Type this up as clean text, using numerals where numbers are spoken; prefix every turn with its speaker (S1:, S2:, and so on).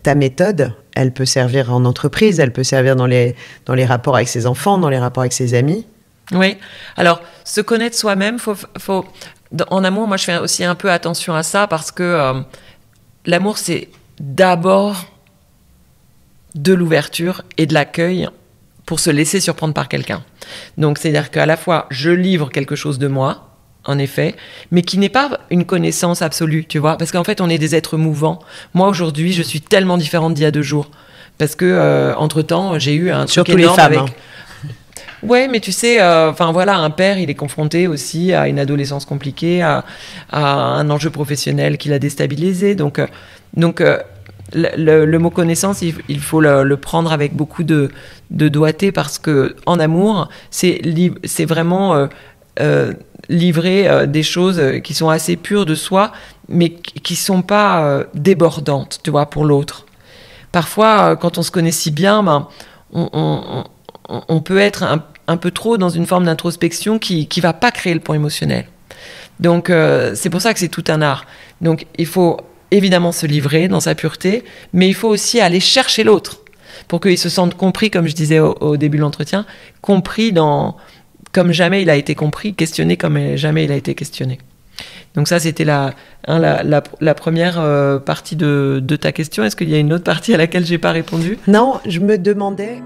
S1: ta méthode, elle peut servir en entreprise, elle peut servir dans les rapports avec ses enfants, dans les rapports avec ses amis.
S2: Oui. Alors, se connaître soi-même, en amour, moi, je fais aussi un peu attention à ça parce que l'amour, c'est d'abord de l'ouverture et de l'accueil pour se laisser surprendre par quelqu'un. Donc, c'est-à-dire qu'à la fois, je livre quelque chose de moi, en effet, mais qui n'est pas une connaissance absolue, tu vois, parce qu'en fait, on est des êtres mouvants. Moi, aujourd'hui, je suis tellement différente d'il y a 2 jours, parce que, entre-temps, j'ai eu un truc
S1: surtout
S2: énorme
S1: les femmes,
S2: avec... Ouais, mais tu sais, voilà, un père, il est confronté aussi à une adolescence compliquée, à un enjeu professionnel qui l'a déstabilisé. Donc, le mot connaissance, il faut le prendre avec beaucoup de doigté parce que en amour, c'est vraiment livrer des choses qui sont assez pures de soi, mais qui sont pas débordantes, tu vois, pour l'autre. Parfois, quand on se connaît si bien, ben, on peut être un peu trop dans une forme d'introspection qui va pas créer le pont émotionnel. Donc, c'est pour ça que c'est tout un art. Donc, il faut évidemment se livrer dans sa pureté, mais il faut aussi aller chercher l'autre pour qu'il se sente compris, comme je disais au début de l'entretien, compris comme jamais il a été compris, questionné comme jamais il a été questionné. Donc ça, c'était la première partie de ta question. Est-ce qu'il y a une autre partie à laquelle j'ai pas répondu ?
S1: Non, je me demandais...